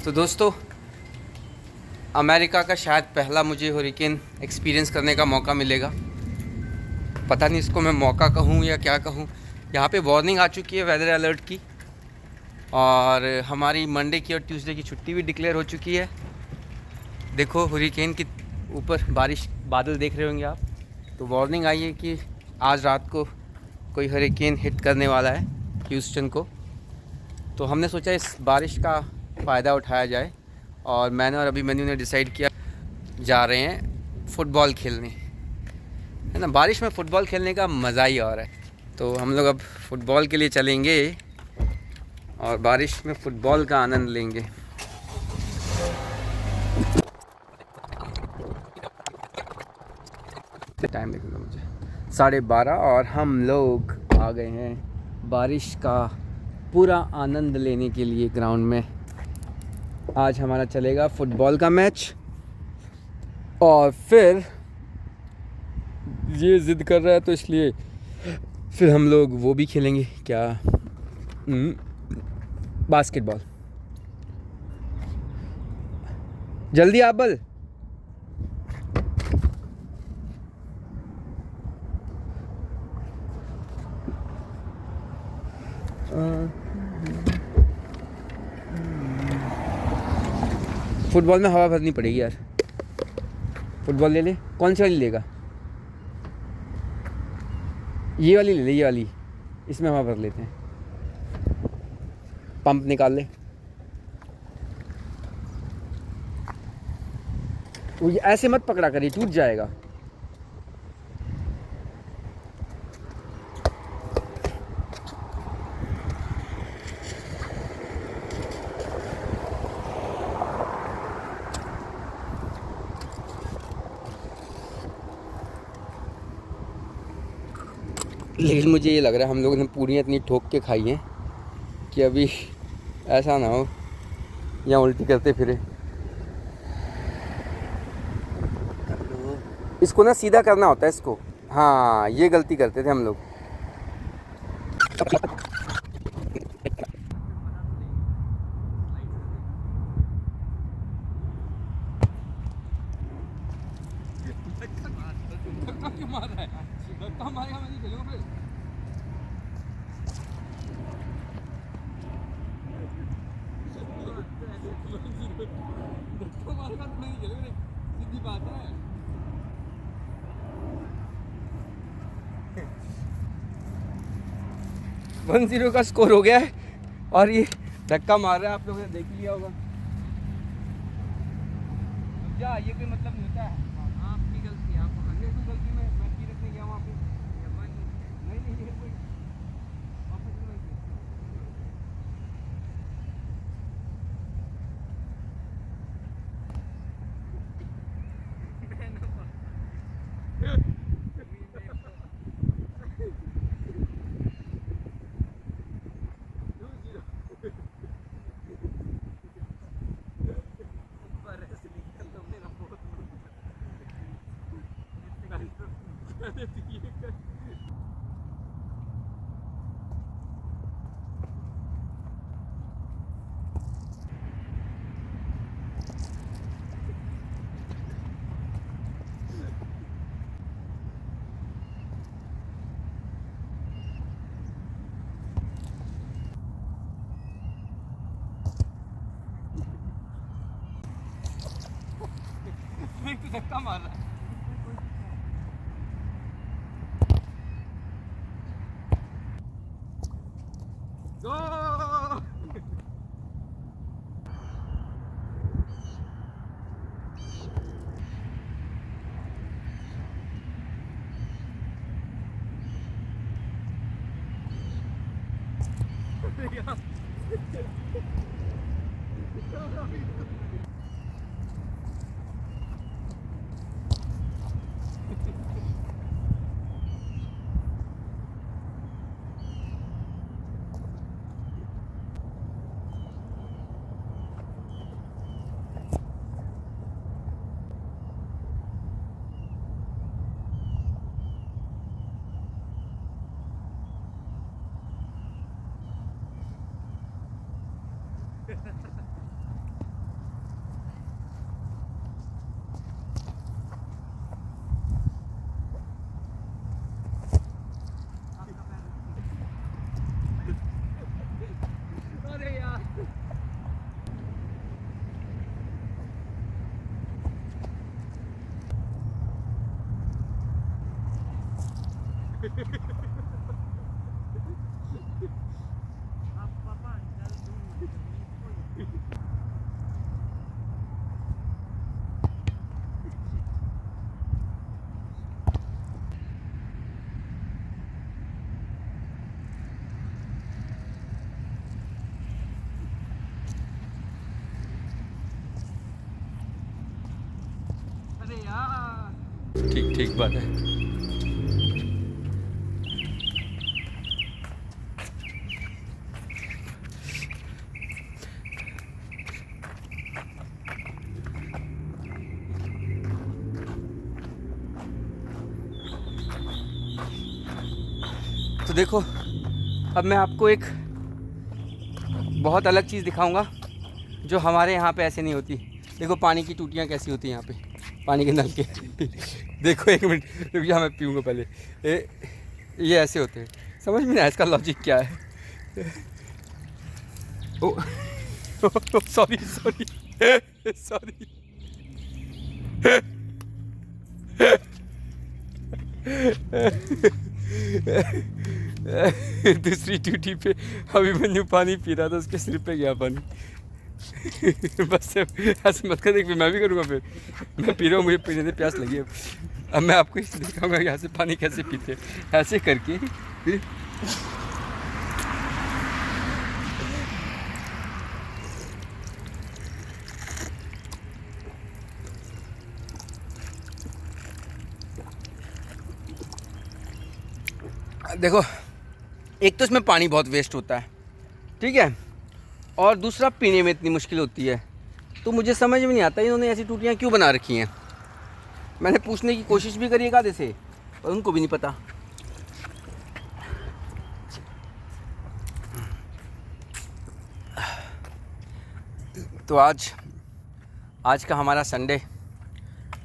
तो दोस्तों, अमेरिका का शायद पहला मुझे हरिकेन एक्सपीरियंस करने का मौका मिलेगा। पता नहीं इसको मैं मौका कहूँ या क्या कहूँ। यहाँ पे वार्निंग आ चुकी है वेदर अलर्ट की, और हमारी मंडे की और ट्यूसडे की छुट्टी भी डिक्लेयर हो चुकी है। देखो हरिकेन के ऊपर बारिश बादल देख रहे होंगे आप, तो वार्निंग आई है कि आज रात को कोई हरिकेन हिट करने वाला है ह्यूस्टन को। तो हमने सोचा इस बारिश का फ़ायदा उठाया जाए, और मैंने और अभिमन्यु ने डिसाइड किया जा रहे हैं फ़ुटबॉल खेलने, है ना। बारिश में फ़ुटबॉल खेलने का मज़ा ही और है। तो हम लोग अब फुटबॉल के लिए चलेंगे और बारिश में फ़ुटबॉल का आनंद लेंगे। टाइम लगेगा मुझे 12:30, और हम लोग आ गए हैं बारिश का पूरा आनंद लेने के लिए ग्राउंड में। आज हमारा चलेगा फुटबॉल का मैच, और फिर ये ज़िद कर रहा है तो इसलिए फिर हम लोग वो भी खेलेंगे, क्या, बास्केटबॉल। जल्दी आबल। फुटबॉल में हवा भरनी पड़ेगी यार। फुटबॉल ले ले, कौन सी वाली लेगा? ये वाली ले ले, ये वाली, इसमें हवा भर लेते हैं। पंप निकाल ले। वो ऐसे मत पकड़ा करिए, टूट जाएगा। लेकिन मुझे ये लग रहा है हम लोगों ने पूरियाँ इतनी ठोक के खाई हैं कि अभी ऐसा ना हो या उल्टी करते फिरे। इसको ना सीधा करना होता है इसको। हाँ, ये गलती करते थे हम लोग। सीधी बात है। 1-0 का स्कोर हो गया है, और ये धक्का मार रहा है, आप लोगों ने देख लिया होगा। क्या ये कोई मतलब नहीं होता है। आपकी गलती है, आपको अन्य कोई गलती में मैं पी रखने गया वहाँ पे। नहीं नहीं, ये कोई ऑफिस में धक्का मार रहा है। अरे यार ठीक ठीक बात है। तो देखो, अब मैं आपको एक बहुत अलग चीज़ दिखाऊंगा जो हमारे यहाँ पे ऐसे नहीं होती। देखो पानी की टूटियाँ कैसी होती हैं यहाँ पे, पानी के नल के। देखो एक मिनट रुक जा, मैं पीऊँगा पहले। ये ऐसे होते हैं, समझ में नहीं आया इसका लॉजिक क्या है। ओ सॉरी सॉरी सॉरी। दूसरी ट्यूटी पे अभिमन्यु पानी पी रहा था, उसके सिर पे गया पानी। बस ऐसे मत कर, देख मैं भी करूँगा फिर। मैं पी रहा हूँ, मुझे पीने से प्यास लगी है। अब मैं आपको इस दिखाऊंगा यहाँ से पानी कैसे पीते, ऐसे करके। देखो, एक तो इसमें पानी बहुत वेस्ट होता है, ठीक है, और दूसरा पीने में इतनी मुश्किल होती है। तो मुझे समझ में नहीं आता इन्होंने ऐसी टूटियाँ क्यों बना रखी हैं। मैंने पूछने की कोशिश भी करी एक आधे से, पर उनको भी नहीं पता। तो आज का हमारा संडे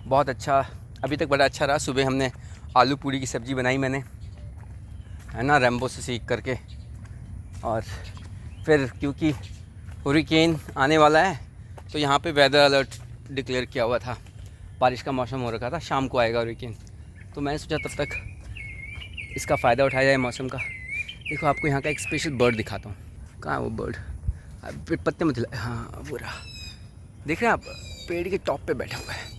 बहुत अच्छा, अभी तक बड़ा अच्छा रहा। सुबह हमने आलू पूरी की सब्ज़ी बनाई मैंने, है ना, रैम्बो से सीख करके। और फिर क्योंकि हुरिकेन आने वाला है तो यहाँ पे वेदर अलर्ट डिक्लेयर किया हुआ था, बारिश का मौसम हो रखा था, शाम को आएगा हुरिकेन। तो मैंने सोचा तब तक इसका फ़ायदा उठाया जाए मौसम का। देखो आपको यहाँ का एक स्पेशल बर्ड दिखाता हूँ। कहाँ है वो बर्ड? पत्ते में दिला, हाँ वो रहा, देख रहे हैं आप, पेड़ के टॉप पे बैठा हुआ है।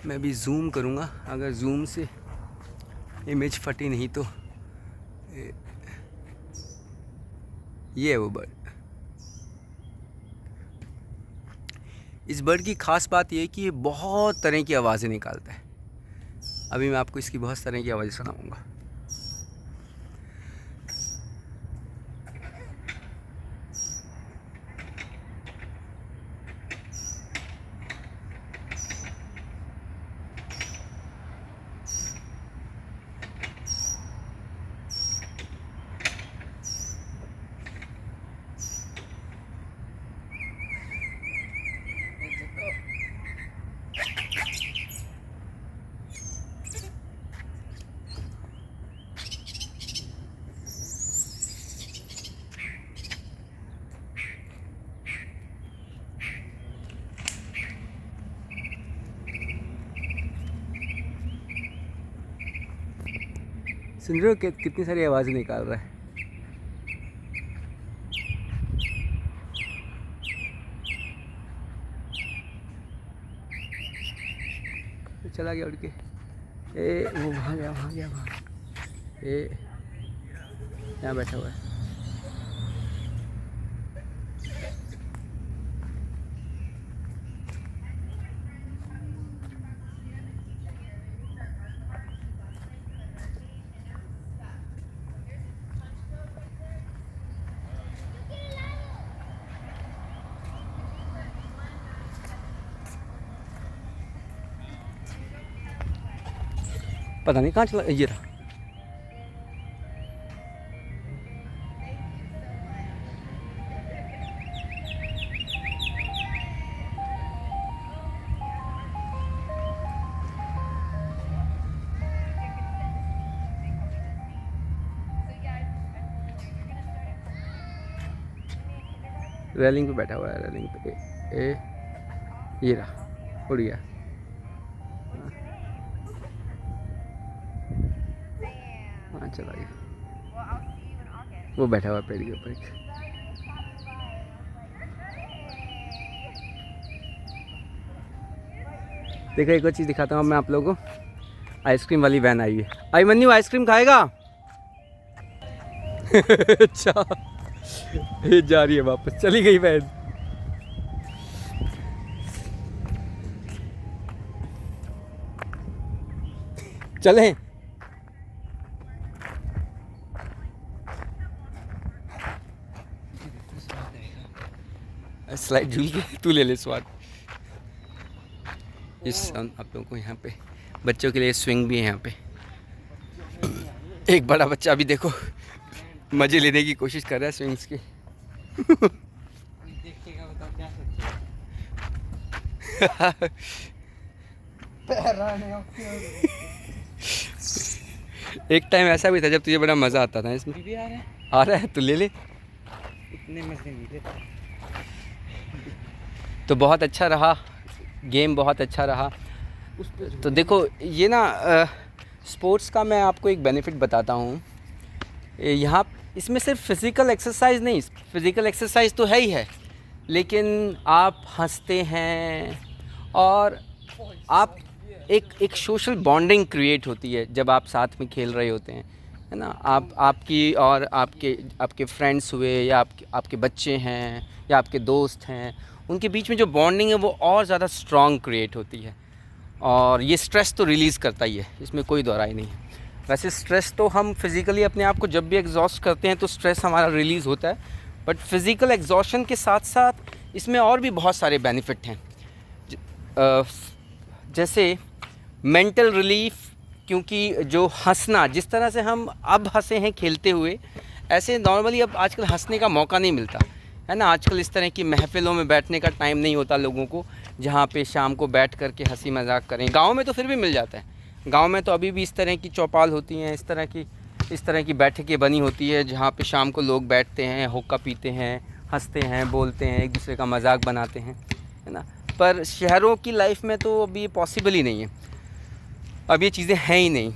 मैं भी जूम करूँगा, अगर जूम से इमेज फटी नहीं तो ये है वो बर्ड। इस बर्ड की ख़ास बात ये है कि ये बहुत तरह की आवाज़ें निकालता है। अभी मैं आपको इसकी बहुत तरह की आवाज़ें सुनाऊंगा। सुन रहे हो कितनी सारी आवाज़ें निकाल रहा है। तो चला गया उड़ के, ए वो वहाँ गया, वहाँ गया, वहाँ, ए यहाँ बैठा हुआ है। पता नहीं कहाँ चला, ये रहा। रेलिंग पे बैठा हुआ है, रेलिंग पे। ये रहा, उड़ गया। चला गया, वो बैठा हुआ पेड़ के ऊपर। देखो एक और चीज़ दिखाता हूँ मैं आप लोगों को, आइसक्रीम वाली वैन आई है। आई मन्नू आइसक्रीम खाएगा? अच्छा ये जा रही है वापस, चली गई वैन। चलें स्लाइड झूल के तू ले ले स्वाद। इस आप लोगों को यहाँ पे बच्चों के लिए स्विंग भी है यहाँ पे। एक बड़ा बच्चा भी देखो मज़े लेने की कोशिश कर रहा है स्विंग्स की। देखेगा बताओ क्या सोचेगा। एक टाइम ऐसा भी था जब तुझे बड़ा मज़ा आता था इसमें। भी आ रहा है तो ले ले। इतने मजे नहीं लेता। तो बहुत अच्छा रहा गेम, बहुत अच्छा रहा। तो देखो ये ना स्पोर्ट्स का मैं आपको एक बेनिफिट बताता हूँ। यहाँ इसमें सिर्फ फिज़िकल एक्सरसाइज नहीं, फिज़िकल एक्सरसाइज तो है ही है, लेकिन आप हंसते हैं और आप एक सोशल बॉन्डिंग क्रिएट होती है जब आप साथ में खेल रहे होते हैं, है ना। आपकी और आपके फ्रेंड्स हुए या आपके बच्चे हैं या आपके दोस्त हैं, उनके बीच में जो बॉन्डिंग है वो और ज़्यादा स्ट्रॉन्ग क्रिएट होती है। और ये स्ट्रेस तो रिलीज़ करता ही है, इसमें कोई दोहराई नहीं है। वैसे स्ट्रेस तो हम फिज़िकली अपने आप को जब भी एग्जॉस्ट करते हैं तो स्ट्रेस हमारा रिलीज़ होता है, बट फिज़िकल एग्जॉशन के साथ साथ इसमें और भी बहुत सारे बेनिफिट हैं। जैसे मेंटल रिलीफ, क्योंकि जो हंसना, जिस तरह से हम अब हंसे हैं खेलते हुए, ऐसे नॉर्मली अब आजकल हंसने का मौका नहीं मिलता है ना। आजकल इस तरह की महफ़िलों में बैठने का टाइम नहीं होता लोगों को, जहाँ पे शाम को बैठ कर के हंसी मजाक करें। गाँव में तो फिर भी मिल जाता है, गांव में तो अभी भी इस तरह की चौपाल होती हैं, इस तरह की बैठकें बनी होती है जहाँ पे शाम को लोग बैठते हैं, हुक्का पीते हैं, हंसते हैं, बोलते हैं, एक दूसरे का मजाक बनाते हैं, है ना। पर शहरों की लाइफ में तो अभी ये पॉसिबल ही नहीं है, अब ये चीज़ें हैं ही नहीं।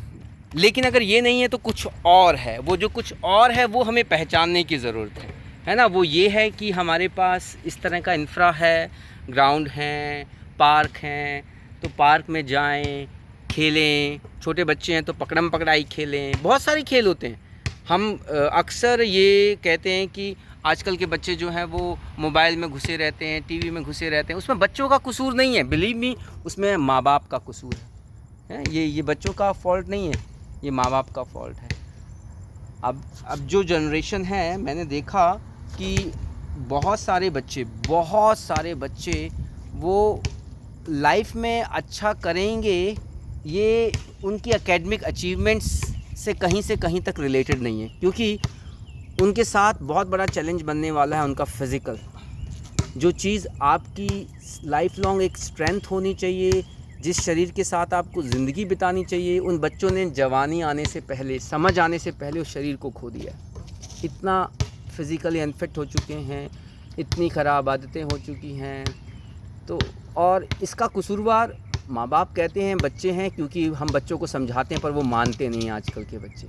लेकिन अगर ये नहीं है तो कुछ और है, वो जो कुछ और है वो हमें पहचानने की ज़रूरत है ना। वो ये है कि हमारे पास इस तरह का इंफ्रा है, ग्राउंड हैं, पार्क हैं, तो पार्क में जाएं, खेलें। छोटे बच्चे हैं तो पकड़म पकड़ाई खेलें, बहुत सारे खेल होते हैं। हम अक्सर ये कहते हैं कि आजकल के बच्चे जो हैं वो मोबाइल में घुसे रहते हैं, टीवी में घुसे रहते हैं। उसमें बच्चों का कसूर नहीं है, बिलीव मी, उसमें माँ बाप का कसूर है। ये बच्चों का फॉल्ट नहीं है, ये माँ बाप का फॉल्ट है। अब जो जनरेशन है, मैंने देखा कि बहुत सारे बच्चे वो लाइफ में अच्छा करेंगे, ये उनकी एकेडमिक अचीवमेंट्स से कहीं तक रिलेटेड नहीं है, क्योंकि उनके साथ बहुत बड़ा चैलेंज बनने वाला है उनका फिज़िकल। जो चीज़ आपकी लाइफ लॉन्ग एक स्ट्रेंथ होनी चाहिए, जिस शरीर के साथ आपको ज़िंदगी बितानी चाहिए, उन बच्चों ने जवानी आने से पहले, समझ आने से पहले उस शरीर को खो दिया। इतना फिज़िकली अनफिट हो चुके हैं, इतनी ख़राब आदतें हो चुकी हैं। तो और इसका कसूरवार माँ बाप कहते हैं, बच्चे हैं, क्योंकि हम बच्चों को समझाते हैं पर वो मानते नहीं हैं आजकल के बच्चे।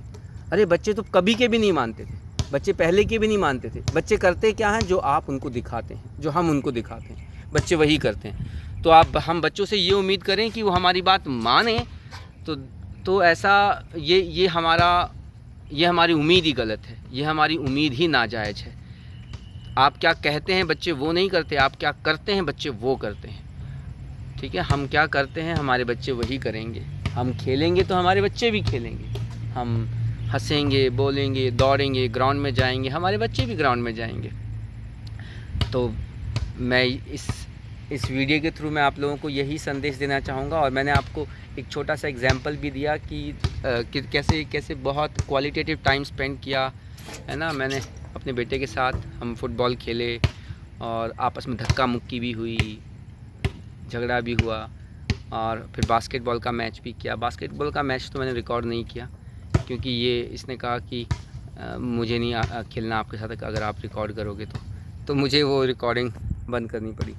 अरे बच्चे तो कभी के भी नहीं मानते थे, बच्चे पहले के भी नहीं मानते थे। बच्चे करते क्या हैं, जो आप उनको दिखाते हैं, जो हम उनको दिखाते हैं, बच्चे वही करते हैं। तो हम बच्चों से ये उम्मीद करें कि वो हमारी बात माने, तो ऐसा ये हमारी उम्मीद ही गलत है, ये हमारी उम्मीद ही नाजायज़ है। आप क्या कहते हैं बच्चे वो नहीं करते, आप क्या करते हैं बच्चे वो करते हैं। ठीक है, हम क्या करते हैं हमारे बच्चे वही करेंगे। हम खेलेंगे तो हमारे बच्चे भी खेलेंगे, हम हंसेंगे, बोलेंगे, दौड़ेंगे, ग्राउंड में जाएंगे, हमारे बच्चे भी ग्राउंड में जाएंगे। तो मैं इस वीडियो के थ्रू मैं आप लोगों को यही संदेश देना चाहूँगा। और मैंने आपको एक छोटा सा एग्जांपल भी दिया कि कैसे बहुत क्वालिटेटिव टाइम स्पेंड किया है ना मैंने अपने बेटे के साथ। हम फुटबॉल खेले और आपस में धक्का मुक्की भी हुई, झगड़ा भी हुआ, और फिर बास्केटबॉल का मैच भी किया। बास्केटबॉल का मैच तो मैंने रिकॉर्ड नहीं किया, क्योंकि इसने कहा कि मुझे नहीं खेलना आपके साथ, अगर आप रिकॉर्ड करोगे तो मुझे वो रिकॉर्डिंग बंद करनी पड़ी।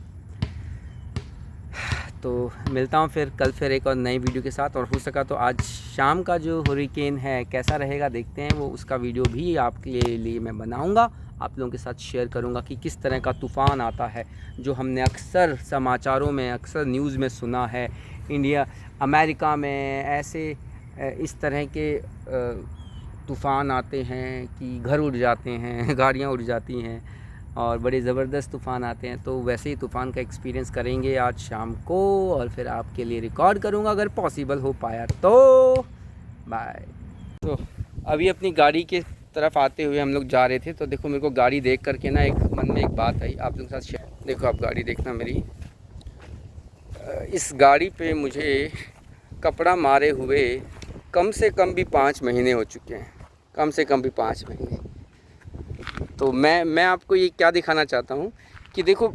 तो मिलता हूँ कल फिर एक और नई वीडियो के साथ, और हो सका तो आज शाम का जो हरिकेन है कैसा रहेगा देखते हैं, वो उसका वीडियो भी आपके लिए मैं बनाऊंगा, आप लोगों के साथ शेयर करूंगा कि किस तरह का तूफ़ान आता है जो हमने अक्सर समाचारों में, अक्सर न्यूज़ में सुना है। इंडिया, अमेरिका में ऐसे इस तरह के तूफ़ान आते हैं कि घर उड़ जाते हैं, गाड़ियाँ उड़ जाती हैं और बड़े ज़बरदस्त तूफ़ान आते हैं। तो वैसे ही तूफ़ान का एक्सपीरियंस करेंगे आज शाम को और फिर आपके लिए रिकॉर्ड करूँगा अगर पॉसिबल हो पाया तो। बाय। तो अभी अपनी गाड़ी के तरफ आते हुए हम लोग जा रहे थे, तो देखो मेरे को गाड़ी देख करके ना एक मन में एक बात आई, आप लोगों के साथ शेयर। देखो आप गाड़ी देखना मेरी, इस गाड़ी पे मुझे कपड़ा मारे हुए कम से कम भी 5 महीने हो चुके हैं, कम से कम भी 5 महीने। तो मैं आपको ये क्या दिखाना चाहता हूँ कि देखो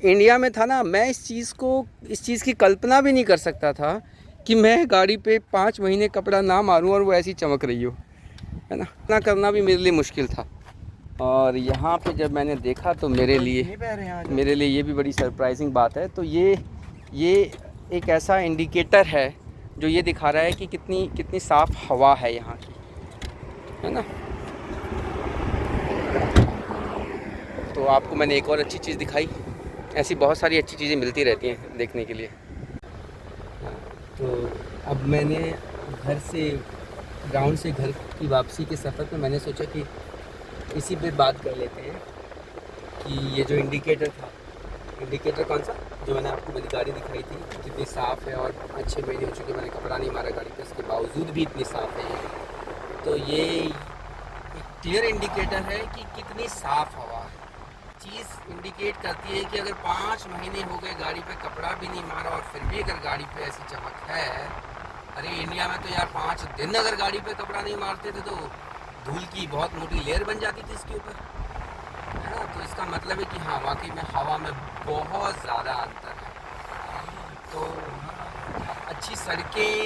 इंडिया में था ना, मैं इस चीज़ की कल्पना भी नहीं कर सकता था कि मैं गाड़ी पे 5 महीने कपड़ा ना मारूं और वो ऐसी चमक रही हो, है ना। इतना करना भी मेरे लिए मुश्किल था। और यहाँ पे जब मैंने देखा तो मेरे लिए ये भी बड़ी सरप्राइजिंग बात है। तो ये एक ऐसा इंडिकेटर है जो ये दिखा रहा है कि कितनी साफ़ हवा है यहाँ की, है ना। तो आपको मैंने एक और अच्छी चीज़ दिखाई, ऐसी बहुत सारी अच्छी चीज़ें मिलती रहती हैं देखने के लिए। तो अब मैंने ग्राउंड से घर की वापसी के सफ़र में मैंने सोचा कि इसी पे बात कर लेते हैं कि ये जो इंडिकेटर कौन सा, जो मैंने आपको मेरी गाड़ी दिखाई थी कितनी साफ़ है और अच्छे महीने हो चुके मैंने कपड़ा नहीं मारा गाड़ी पे, इसके बावजूद भी इतनी साफ़ है। तो ये एक क्लियर इंडिकेटर है कि कितनी साफ़ हवा है। चीज़ इंडिकेट करती है कि अगर 5 महीने हो गए गाड़ी पे कपड़ा भी नहीं मारा और फिर भी अगर गाड़ी पे ऐसी चमक है, अरे इंडिया में तो यार 5 दिन अगर गाड़ी पे कपड़ा नहीं मारते थे तो धूल की बहुत मोटी लेयर बन जाती थी इसके ऊपर, है ना। तो इसका मतलब है कि हाँ वाकई में हवा में बहुत ज़्यादा अंतर है। तो अच्छी सड़कें,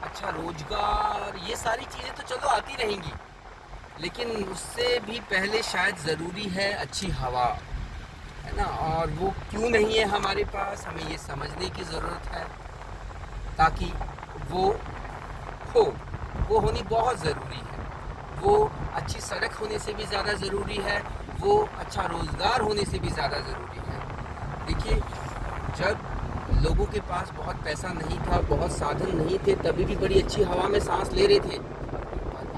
अच्छा रोज़गार, ये सारी चीज़ें तो चलो आती रहेंगी, लेकिन उससे भी पहले शायद ज़रूरी है अच्छी हवा, है ना। और वो क्यों नहीं है हमारे पास, हमें ये समझने की ज़रूरत है, ताकि वो होनी बहुत ज़रूरी है। वो अच्छी सड़क होने से भी ज़्यादा ज़रूरी है, वो अच्छा रोज़गार होने से भी ज़्यादा ज़रूरी है। देखिए, जब लोगों के पास बहुत पैसा नहीं था, बहुत साधन नहीं थे, तभी भी बड़ी अच्छी हवा में सांस ले रहे थे।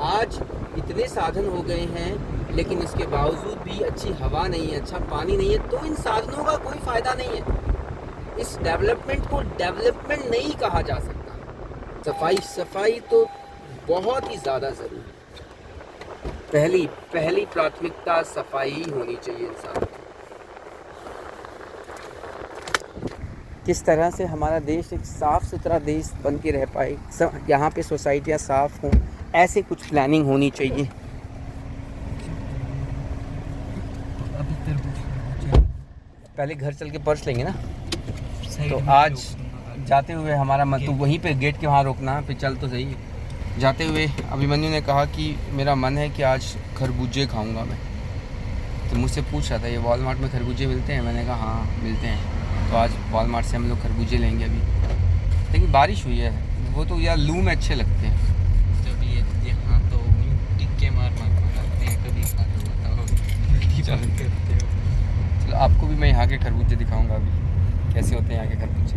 आज इतने साधन हो गए हैं लेकिन इसके बावजूद भी अच्छी हवा नहीं है, अच्छा पानी नहीं है, तो इन साधनों का कोई फ़ायदा नहीं है। इस डेवलपमेंट को डेवलपमेंट नहीं कहा जा सकता। सफाई तो बहुत ही ज़्यादा ज़रूरी है। पहली प्राथमिकता सफाई ही होनी चाहिए इंसान। किस तरह से हमारा देश एक साफ़ सुथरा देश बन के रह पाए, यहाँ पे सोसाइटियाँ साफ़ हों, ऐसे कुछ प्लानिंग होनी चाहिए। पहले घर चल के पर्स लेंगे ना, तो आज जाते हुए हमारा मन तो वहीं पे गेट के वहाँ रोकना, फिर चल तो सही। जाते हुए अभिमन्यु ने कहा कि मेरा मन है कि आज खरबूजे खाऊंगा मैं। तो मुझसे पूछ रहा था ये वॉलमार्ट में खरबूजे मिलते हैं, मैंने कहा हाँ मिलते हैं। तो आज वॉलमार्ट से हम लोग खरबूजे लेंगे अभी। लेकिन बारिश हुई है, वो तो यार लू में अच्छे लगते हैं। जब ये यहाँ तो टिक्के मार खाते हैं, कभी खाते हो। चलो आपको भी मैं यहाँ के खरबूजे दिखाऊंगा अभी कैसे होते हैं यहाँ के खरबूजे।